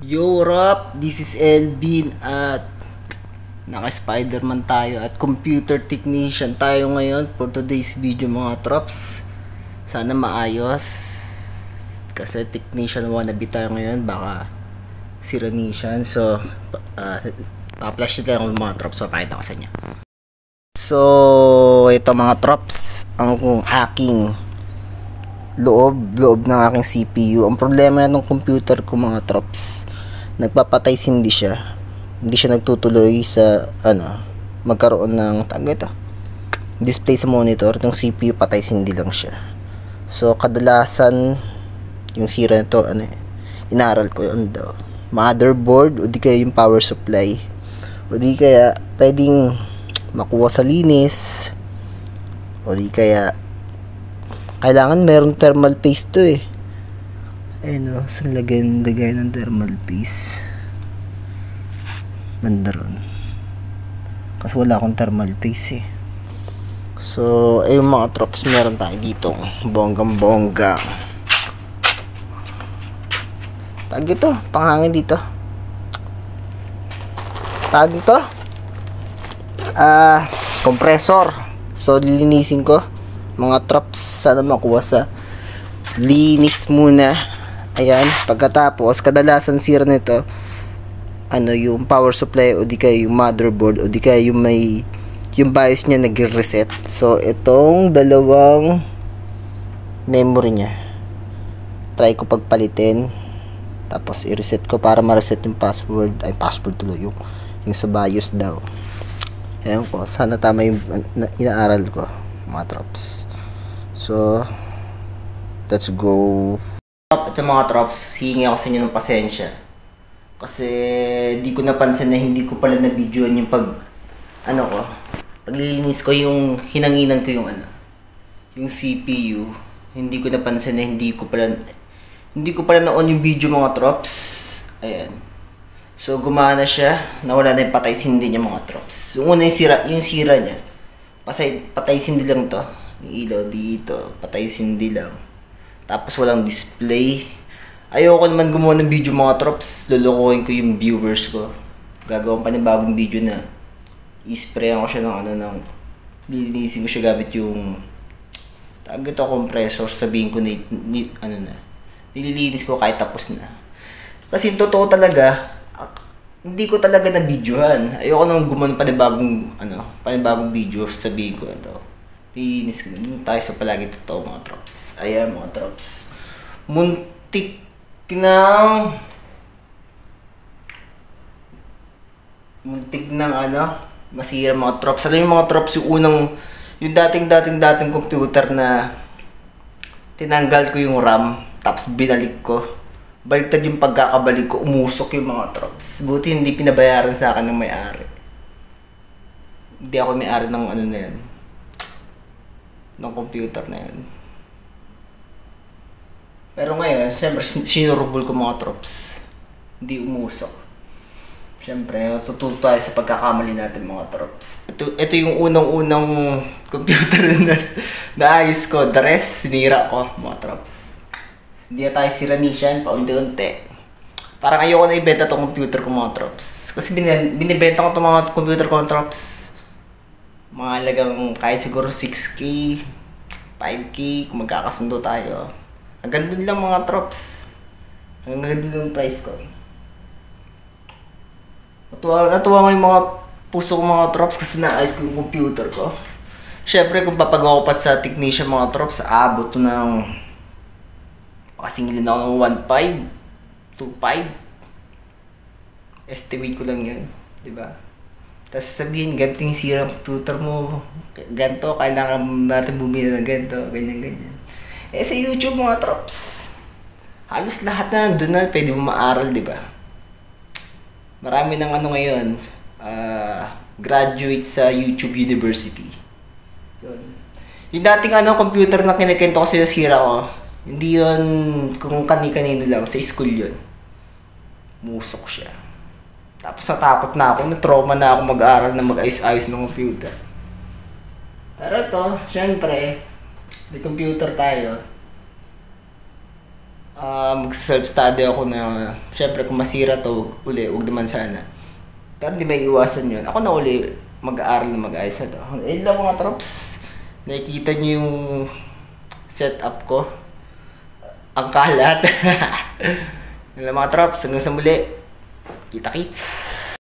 Yo Rap, this is Elvin at naka-Spiderman tayo at computer technician tayo ngayon for today's video mga trops. Sana maayos kasi technician wannabe tayo ngayon, baka siranician. So pa-flash tayo mga trops, papakita ko sa inyo. So ito mga trops, ang hacking loob ng aking CPU. Ang problema ng computer ko mga trops, nagpapatay hindi siya nagtutuloy sa magkaroon ng display sa monitor. Itong CPU patay hindi lang siya. So kadalasan yung sira nito inaral ko yun daw motherboard, o di kaya yung power supply, o di kaya pwedeng makuha sa linis, o di kaya kailangan meron thermal paste to saan lagay ng thermal paste bandaron kasi wala akong thermal paste so yung mga trops, meron tayo dito bonggang tag ito, panghangin dito, tag ito compressor. So lilinisin ko mga trops, sana makuha sa linis muna. Ayan, pagkatapos kadalasan sira nito yung power supply, o di kaya yung motherboard, o di kaya yung BIOS niya nagre-reset. So itong dalawang memory niya try ko pagpalitin, tapos i-reset ko para ma-reset yung password tuloy, yung sa BIOS daw. Ayan po, sana tama yung inaaral ko mga trops. So let's go. Ito mga trops, hingi ako sa inyo ng pasensya kasi di ko napansin na hindi ko pala na-videoan yung paglilinis ko, yung hinanginan ko yung CPU. Hindi ko napansin na hindi ko pala na-on yung video mga trops. Ayan. So gumana siya, nawala na yung patay sindi niya mga trops. Yung una yung sira niya, patay sindi lang to. Yung ilaw dito, patay sindi lang. Tapos walang display. Ayoko naman gumawa ng video mga trops, lulukuhin ko yung viewers ko. Gagawin pa ng bagong video na i-sprayan ko siya ng lilinisin ko siya gamit yung compressor. Sabihin ko nililinis ko kahit tapos na. Kasi yung totoo talaga, hindi ko talaga na-videohan. Ayoko nang gumawa pa ng bagong video. Sabihin ko linis ko. Tayo sa palagi totoo mga trops. Ayan mga trops. Muntik ng masira mga trops. Alam yung mga trops, yung dating computer na tinanggal ko yung RAM, tapos binalik ko. Baliktad yung pagkakabalik ko, umusok yung mga trops. Buti hindi pinabayaran sa akin ng may-ari. Hindi ako may-ari ng ng computer na yun. Pero ngayon, siyempre sinurubol ko mga trops. Hindi umusok. Siyempre, tututo tayo sa pagkakamali natin mga trops. Ito yung unang computer na naayos ko. The rest, sinira ko mga trops. Hindi na tayo siranician, paunti-unti. Parang ayoko na ibenta itong computer ko mga trops. Kasi binibenta ko itong mga computer ko mga trops. Mga halagang kahit siguro 6K, 5K, kung magkakasundo tayo. Hanggang dun lang mga trops. Hanggang dun lang yung price ko. Natuwa ko yung mga puso ko mga trops kasi naayos ko yung computer ko. Syempre kung papagawa ko pa sa technician mga trops, aabot to ng pakasingilin ako ng 1.5, 2.5. Estimate ko lang yun, diba? Tapos sabihin, ganito yung sira ng computer mo, ganito, kailangan natin bumili ng ganito, ganyan. Sa YouTube mga trops, halos lahat na nandun na pwede mo maaral, diba? Marami ng ngayon, graduate sa YouTube University. Yun. Yung dating computer na kinikento ko sa sira ko, hindi yun kung kani-kanino lang, sa school yun. Musok siya. Tapos natakot na ako, na-trauma na ako mag-aaral na mag-ayos-ayos ng computer. Pero ito, syempre, may computer tayo. Mag-self-study ako na, syempre kung masira to, wag naman sana. Pero di may iwasan yun. Ako na uli, mag-aaral na mag-ayos na to. Ayun lang mga trops. Nakikita nyo yung setup ko. Ang kalat. Yun lang mga trops, hanggang sa muli. Kita kits!